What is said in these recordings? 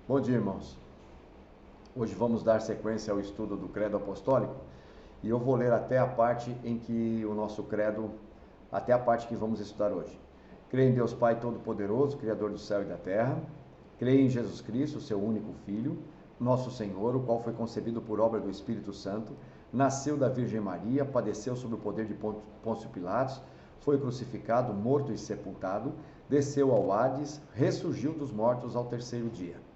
Bom dia, irmãos. Hoje vamos dar sequência ao estudo do Credo Apostólico e eu vou ler até a parte em que o nosso credo, até a parte que vamos estudar hoje. Creio em Deus Pai Todo-Poderoso, Criador do céu e da terra. Creio em Jesus Cristo, seu único Filho, nosso Senhor, o qual foi concebido por obra do Espírito Santo, nasceu da Virgem Maria, padeceu sob o poder de Pôncio Pilatos, foi crucificado, morto e sepultado, desceu ao Hades, ressurgiu dos mortos ao terceiro dia.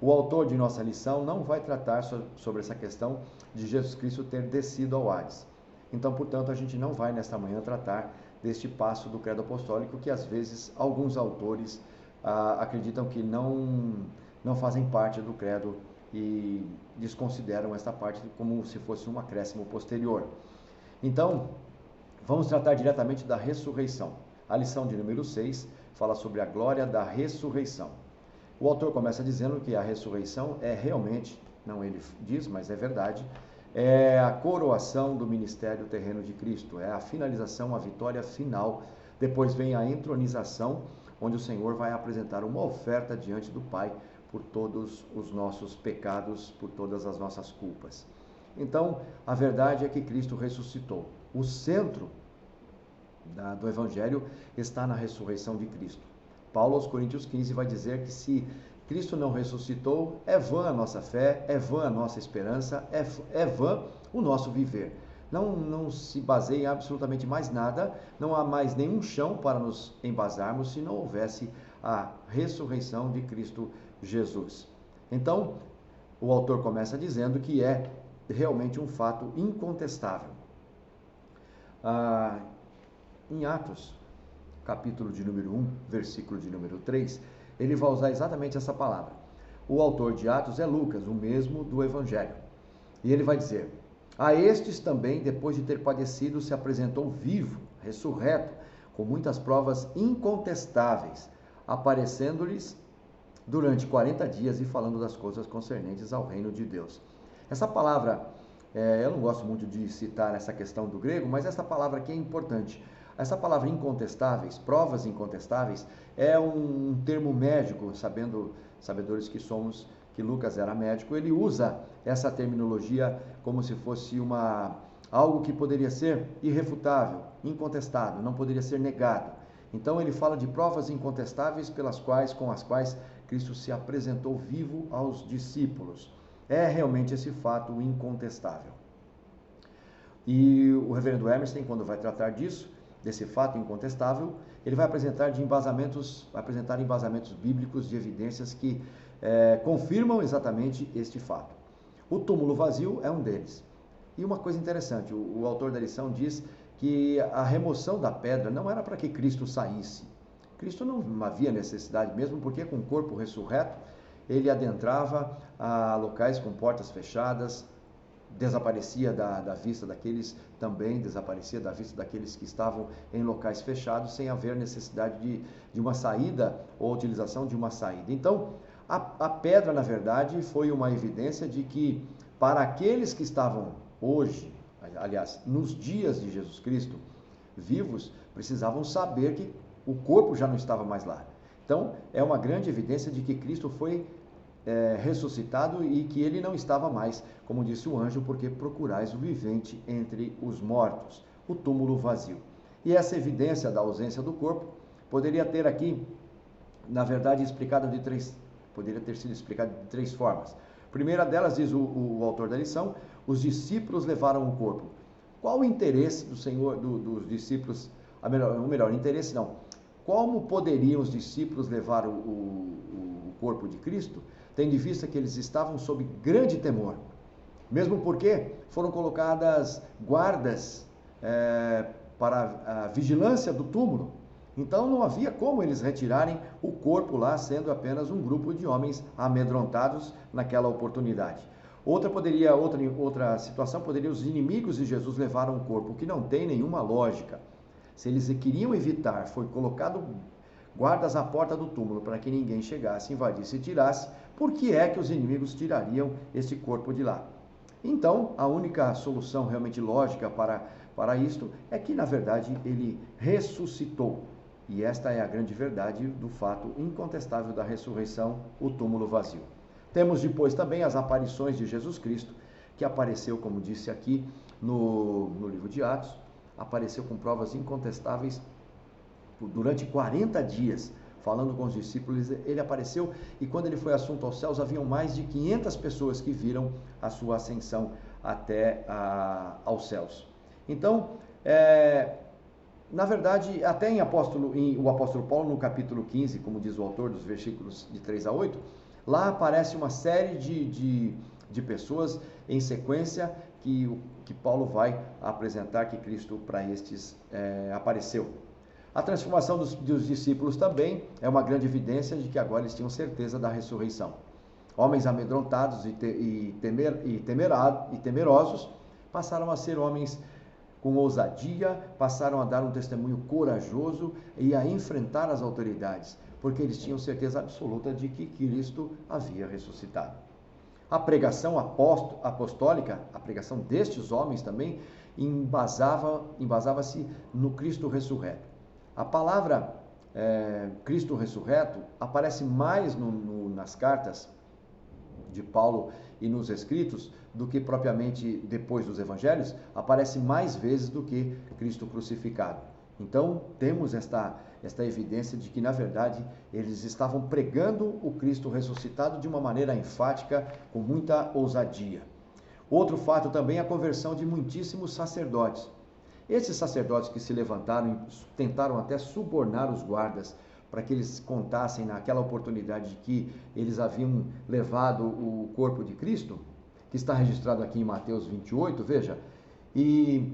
O autor de nossa lição não vai tratar sobre essa questão de Jesus Cristo ter descido ao Hades. Então, portanto, a gente não vai nesta manhã tratar deste passo do credo apostólico que às vezes alguns autores acreditam que não fazem parte do credo e desconsideram esta parte como se fosse um acréscimo posterior. Então, vamos tratar diretamente da ressurreição. A lição de número 6 fala sobre a glória da ressurreição. O autor começa dizendo que a ressurreição é realmente, não ele diz, mas é verdade, é a coroação do ministério terreno de Cristo, é a finalização, a vitória final. Depois vem a entronização, onde o Senhor vai apresentar uma oferta diante do Pai por todos os nossos pecados, por todas as nossas culpas. Então, a verdade é que Cristo ressuscitou. O centro do Evangelho está na ressurreição de Cristo. Paulo aos Coríntios 15 vai dizer que se Cristo não ressuscitou, é vã a nossa fé, é vã a nossa esperança, é vã o nosso viver. Não se baseia em absolutamente mais nada, não há mais nenhum chão para nos embasarmos se não houvesse a ressurreição de Cristo Jesus. Então, o autor começa dizendo que é realmente um fato incontestável. Em Atos, capítulo de número 1, versículo de número 3, ele vai usar exatamente essa palavra. O autor de Atos é Lucas, o mesmo do Evangelho. E ele vai dizer: a estes também, depois de ter padecido, se apresentou vivo, ressurreto, com muitas provas incontestáveis, aparecendo-lhes durante 40 dias e falando das coisas concernentes ao reino de Deus. Essa palavra, eu não gosto muito de citar essa questão do grego, mas essa palavra aqui é importante. Essa palavra incontestáveis, provas incontestáveis, é um termo médico, sabedores que somos, que Lucas era médico, ele usa essa terminologia como se fosse algo que poderia ser irrefutável, incontestável, não poderia ser negado. Então ele fala de provas incontestáveis com as quais Cristo se apresentou vivo aos discípulos. É realmente esse fato incontestável. E o reverendo Emerson, quando vai tratar disso, desse fato incontestável, ele vai apresentar embasamentos bíblicos de evidências que confirmam exatamente este fato. O túmulo vazio é um deles. E uma coisa interessante, o autor da lição diz que a remoção da pedra não era para que Cristo saísse. Cristo não havia necessidade, mesmo porque com o corpo ressurreto, ele adentrava a locais com portas fechadas, desaparecia da vista daqueles, também desaparecia da vista daqueles que estavam em locais fechados, sem haver necessidade de uma saída ou utilização de uma saída. Então, a pedra, na verdade, foi uma evidência de que para aqueles que estavam hoje, aliás, nos dias de Jesus Cristo, vivos, precisavam saber que o corpo já não estava mais lá. Então, é uma grande evidência de que Cristo foi ressuscitado e que ele não estava mais, como disse o anjo, porque procurais o vivente entre os mortos, o túmulo vazio. E essa evidência da ausência do corpo poderia ter aqui, na verdade, poderia ter sido explicada de três formas. A primeira delas, diz o autor da lição, os discípulos levaram o corpo. Qual o interesse do Senhor, dos discípulos, interesse não, como poderiam os discípulos levar o corpo de Cristo, tendo em vista que eles estavam sob grande temor, mesmo porque foram colocadas guardas para a vigilância do túmulo. Então não havia como eles retirarem o corpo lá, sendo apenas um grupo de homens amedrontados naquela oportunidade. Outra situação poderia os inimigos de Jesus levaram o corpo, o que não tem nenhuma lógica. Se eles queriam evitar, foi colocado guardas à porta do túmulo para que ninguém chegasse, invadisse e tirasse, por que é que os inimigos tirariam esse corpo de lá? Então, a única solução realmente lógica para isto é que, na verdade, ele ressuscitou. E esta é a grande verdade do fato incontestável da ressurreição, o túmulo vazio. Temos depois também as aparições de Jesus Cristo, que apareceu, como disse aqui no livro de Atos, apareceu com provas incontestáveis durante 40 dias, falando com os discípulos. Ele apareceu, e quando ele foi assunto aos céus, haviam mais de 500 pessoas que viram a sua ascensão até aos céus. Então, na verdade, até o apóstolo Paulo, no capítulo 15, como diz o autor, dos versículos de 3 a 8, lá aparece uma série de pessoas em sequência que Paulo vai apresentar que Cristo para estes apareceu. A transformação dos discípulos também é uma grande evidência de que agora eles tinham certeza da ressurreição. Homens amedrontados e temerosos passaram a ser homens com ousadia, passaram a dar um testemunho corajoso e a enfrentar as autoridades, porque eles tinham certeza absoluta de que Cristo havia ressuscitado. A pregação apostólica, a pregação destes homens também, embasava-se no Cristo ressurreto. A palavra Cristo ressurreto aparece mais nas cartas de Paulo e nos escritos do que propriamente depois dos evangelhos, aparece mais vezes do que Cristo crucificado. Então, temos esta evidência de que, na verdade, eles estavam pregando o Cristo ressuscitado de uma maneira enfática, com muita ousadia. Outro fato também é a conversão de muitíssimos sacerdotes. Esses sacerdotes que se levantaram e tentaram até subornar os guardas para que eles contassem naquela oportunidade de que eles haviam levado o corpo de Cristo, que está registrado aqui em Mateus 28, veja, e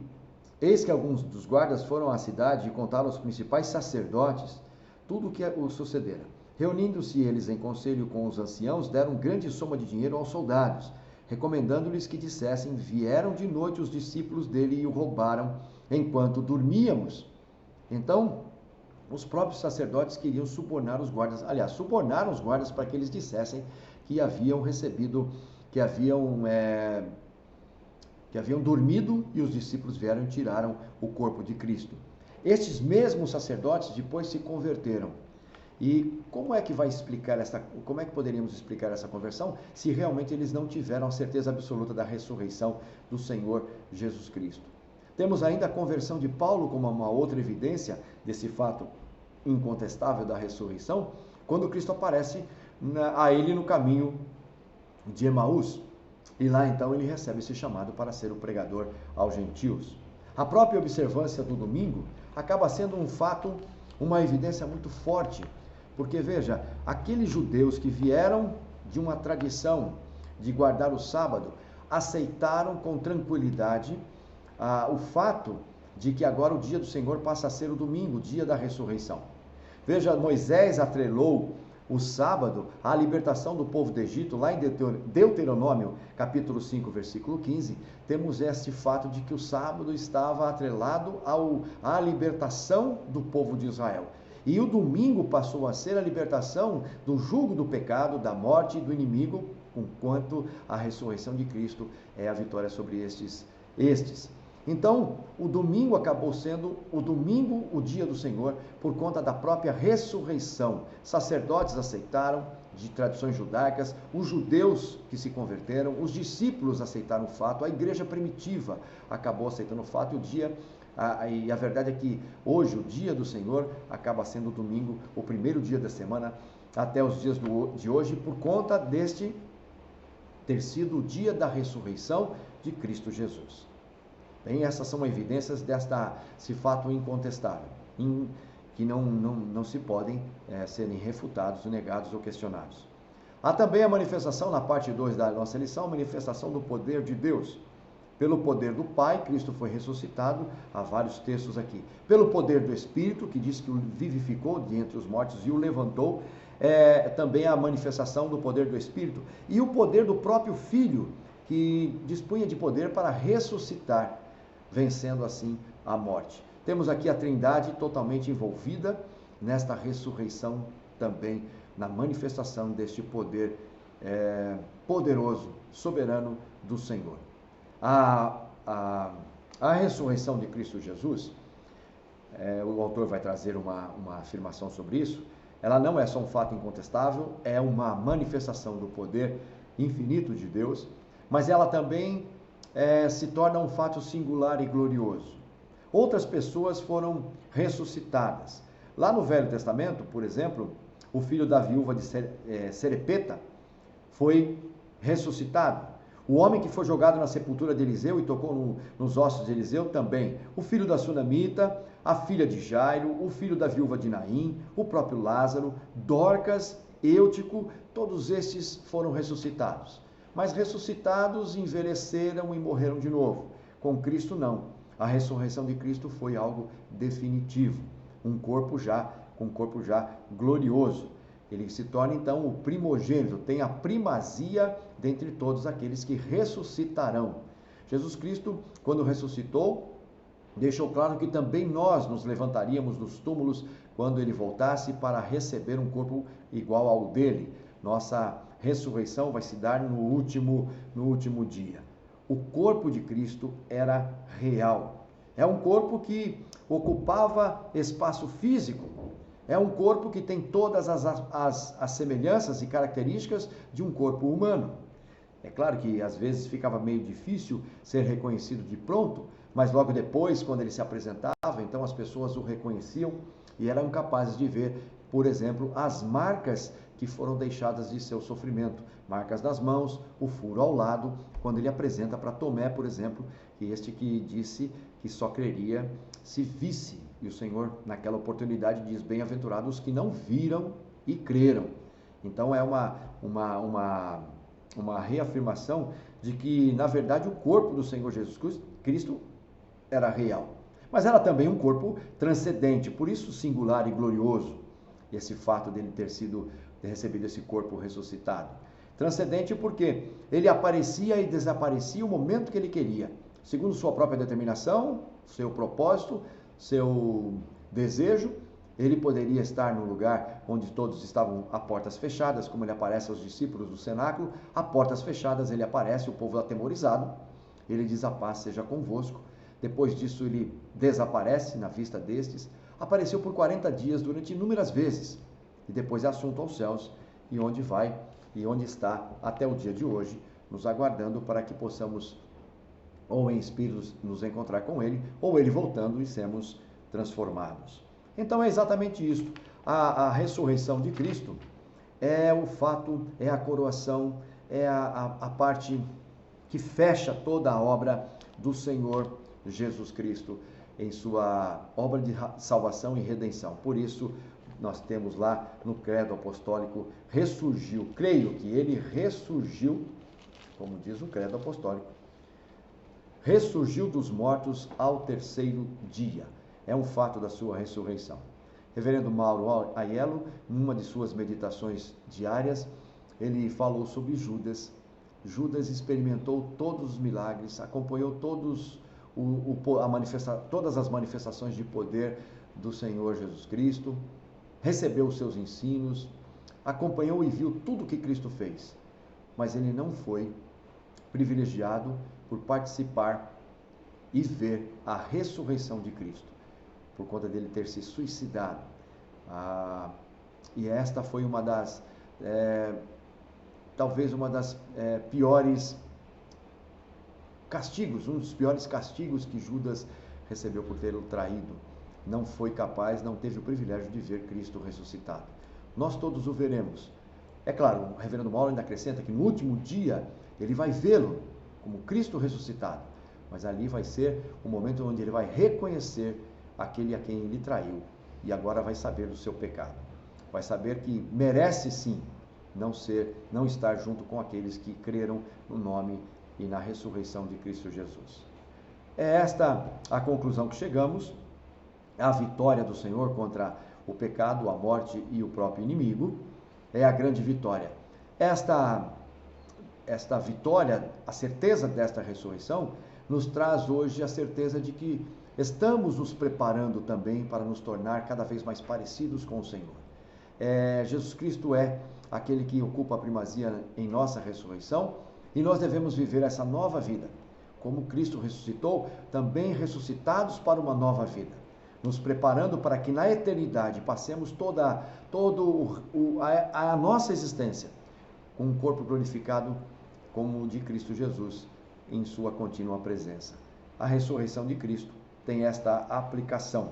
eis que alguns dos guardas foram à cidade e contaram aos principais sacerdotes tudo o que sucedera. Reunindo-se eles em conselho com os anciãos, deram grande soma de dinheiro aos soldados, recomendando-lhes que dissessem: vieram de noite os discípulos dele e o roubaram enquanto dormíamos. Então, os próprios sacerdotes queriam subornar os guardas, subornaram os guardas para que eles dissessem que haviam recebido, que haviam dormido, e os discípulos vieram e tiraram o corpo de Cristo. Estes mesmos sacerdotes depois se converteram. E como é que poderíamos explicar essa conversão se realmente eles não tiveram a certeza absoluta da ressurreição do Senhor Jesus Cristo? Temos ainda a conversão de Paulo como uma outra evidência desse fato incontestável da ressurreição, quando Cristo aparece a ele no caminho de Emaús. E lá então ele recebe esse chamado para ser o pregador aos gentios. A própria observância do domingo acaba sendo um fato, uma evidência muito forte, porque veja, aqueles judeus que vieram de uma tradição de guardar o sábado, aceitaram com tranquilidade o fato de que agora o dia do Senhor passa a ser o domingo, o dia da ressurreição. Veja, Moisés atrelou o sábado à libertação do povo do Egito. Lá em Deuteronômio, capítulo 5, versículo 15, temos este fato de que o sábado estava atrelado à libertação do povo de Israel. E o domingo passou a ser a libertação do jugo do pecado, da morte e do inimigo, enquanto a ressurreição de Cristo é a vitória sobre estes. Então, o domingo acabou sendo o dia do Senhor, por conta da própria ressurreição. Sacerdotes aceitaram, de tradições judaicas, os judeus que se converteram, os discípulos aceitaram o fato, a igreja primitiva acabou aceitando o fato, e a verdade é que hoje, o dia do Senhor, acaba sendo o domingo, o primeiro dia da semana, até os dias de hoje, por conta deste ter sido o dia da ressurreição de Cristo Jesus. Bem, essas são evidências desse fato incontestável, que não se podem serem refutados, negados ou questionados. Há também a manifestação, na parte 2 da nossa lição, a manifestação do poder de Deus. Pelo poder do Pai, Cristo foi ressuscitado, há vários textos aqui. Pelo poder do Espírito, que diz que o vivificou de entre os mortos e o levantou, também a manifestação do poder do Espírito. E o poder do próprio Filho, que dispunha de poder para ressuscitar, vencendo assim a morte. Temos aqui a Trindade totalmente envolvida nesta ressurreição também, na manifestação deste poder poderoso, soberano do Senhor. A ressurreição de Cristo Jesus, o autor vai trazer uma afirmação sobre isso, Ela não é só um fato incontestável, é uma manifestação do poder infinito de Deus, mas ela também se torna um fato singular e glorioso. Outras pessoas foram ressuscitadas. Lá no Velho Testamento, por exemplo, o filho da viúva de Serepeta foi ressuscitado. O homem que foi jogado na sepultura de Eliseu e tocou nos ossos de Eliseu também. O filho da Sunamita, a filha de Jairo, o filho da viúva de Naim, o próprio Lázaro, Dorcas, Eutico, todos estes foram ressuscitados. Mas ressuscitados envelheceram e morreram de novo. Com Cristo não. A ressurreição de Cristo foi algo definitivo. Com um corpo já glorioso. Ele se torna então o primogênito, tem a primazia dentre todos aqueles que ressuscitarão. Jesus Cristo, quando ressuscitou, deixou claro que também nós nos levantaríamos dos túmulos quando ele voltasse para receber um corpo igual ao dele. Nossa ressurreição vai se dar no último dia. O corpo de Cristo era real. É um corpo que ocupava espaço físico. É um corpo que tem todas as semelhanças e características de um corpo humano. É claro que às vezes ficava meio difícil ser reconhecido de pronto, mas logo depois, quando ele se apresentava, então as pessoas o reconheciam e eram capazes de ver, por exemplo, as marcas que foram deixadas de seu sofrimento. Marcas nas mãos, o furo ao lado, quando ele apresenta para Tomé, por exemplo, que disse que só creria se visse. E o Senhor, naquela oportunidade, diz: bem-aventurados os que não viram e creram. Então é uma reafirmação de que, na verdade, o corpo do Senhor Jesus Cristo era real. Mas era também um corpo transcendente, por isso singular e glorioso, esse fato dele ter recebido esse corpo ressuscitado. Transcendente porque ele aparecia e desaparecia o momento que ele queria, segundo sua própria determinação, seu propósito, seu desejo. Ele poderia estar no lugar onde todos estavam a portas fechadas, como ele aparece aos discípulos do cenáculo, a portas fechadas ele aparece, o povo atemorizado, ele diz: a paz seja convosco. Depois disso ele desaparece na vista destes, apareceu por 40 dias durante inúmeras vezes, e depois é assunto aos céus, e onde vai, e onde está até o dia de hoje, nos aguardando para que possamos, ou em espíritos, nos encontrar com ele, ou ele voltando e sermos transformados. Então é exatamente isso. A ressurreição de Cristo é o fato, é a coroação, é a parte que fecha toda a obra do Senhor Jesus Cristo em sua obra de salvação e redenção. Por isso, nós temos lá no credo apostólico: ressurgiu. Creio que ele ressurgiu, como diz o credo apostólico, ressurgiu dos mortos ao terceiro dia. É um fato da sua ressurreição. Reverendo Mauro Aiello, numa de suas meditações diárias, ele falou sobre Judas. Judas experimentou todos os milagres, acompanhou todas as manifestações de poder do Senhor Jesus Cristo, recebeu os seus ensinos, acompanhou e viu tudo o que Cristo fez, mas ele não foi privilegiado por participar e ver a ressurreição de Cristo, por conta dele ter se suicidado. E esta foi uma das, talvez uma das piores castigos, um dos piores castigos que Judas recebeu por tê-lo traído. Não foi capaz, não teve o privilégio de ver Cristo ressuscitado. Nós todos o veremos. É claro, o reverendo Mauro ainda acrescenta que no último dia ele vai vê-lo como Cristo ressuscitado, mas ali vai ser o momento onde ele vai reconhecer aquele a quem ele traiu e agora vai saber do seu pecado. Vai saber que merece sim não estar junto com aqueles que creram no nome e na ressurreição de Cristo Jesus. É esta a conclusão que chegamos. A vitória do Senhor contra o pecado, a morte e o próprio inimigo é a grande vitória. Esta vitória, a certeza desta ressurreição, nos traz hoje a certeza de que estamos nos preparando também para nos tornar cada vez mais parecidos com o Senhor. Jesus Cristo é aquele que ocupa a primazia em nossa ressurreição e nós devemos viver essa nova vida. Como Cristo ressuscitou, também ressuscitados para uma nova vida. nos preparando para que na eternidade passemos toda a nossa existência com um corpo glorificado como o de Cristo Jesus em sua contínua presença. A ressurreição de Cristo tem esta aplicação.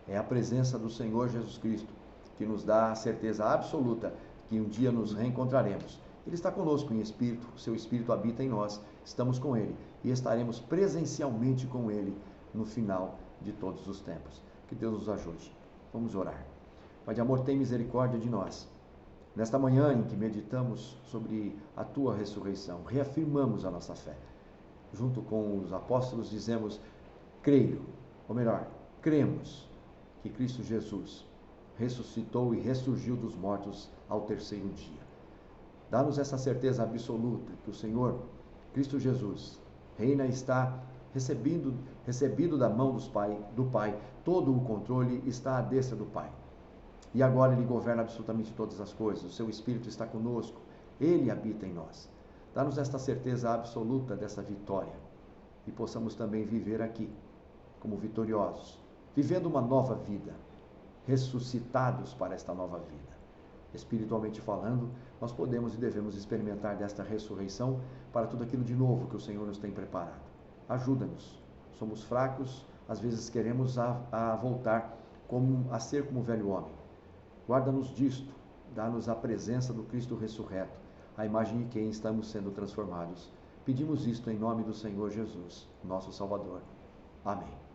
É a presença do Senhor Jesus Cristo que nos dá a certeza absoluta que um dia nos reencontraremos. Ele está conosco em espírito, o seu espírito habita em nós, estamos com ele e estaremos presencialmente com ele no final de todos os tempos. Que Deus nos ajude. Vamos orar. Pai de amor, tem misericórdia de nós. Nesta manhã em que meditamos sobre a tua ressurreição, reafirmamos a nossa fé. Junto com os apóstolos dizemos, creio, ou melhor, cremos que Cristo Jesus ressuscitou e ressurgiu dos mortos ao terceiro dia. Dá-nos essa certeza absoluta que o Senhor, Cristo Jesus, reina e está recebido da mão do Pai, todo o controle está à destra do Pai. E agora Ele governa absolutamente todas as coisas, o seu Espírito está conosco, Ele habita em nós. Dá-nos esta certeza absoluta dessa vitória e possamos também viver aqui como vitoriosos, vivendo uma nova vida, ressuscitados para esta nova vida. Espiritualmente falando, nós podemos e devemos experimentar desta ressurreição para tudo aquilo de novo que o Senhor nos tem preparado. Ajuda-nos. Somos fracos, às vezes queremos voltar a ser como o velho homem. Guarda-nos disto, dá-nos a presença do Cristo ressurreto, a imagem de quem estamos sendo transformados. Pedimos isto em nome do Senhor Jesus, nosso Salvador. Amém.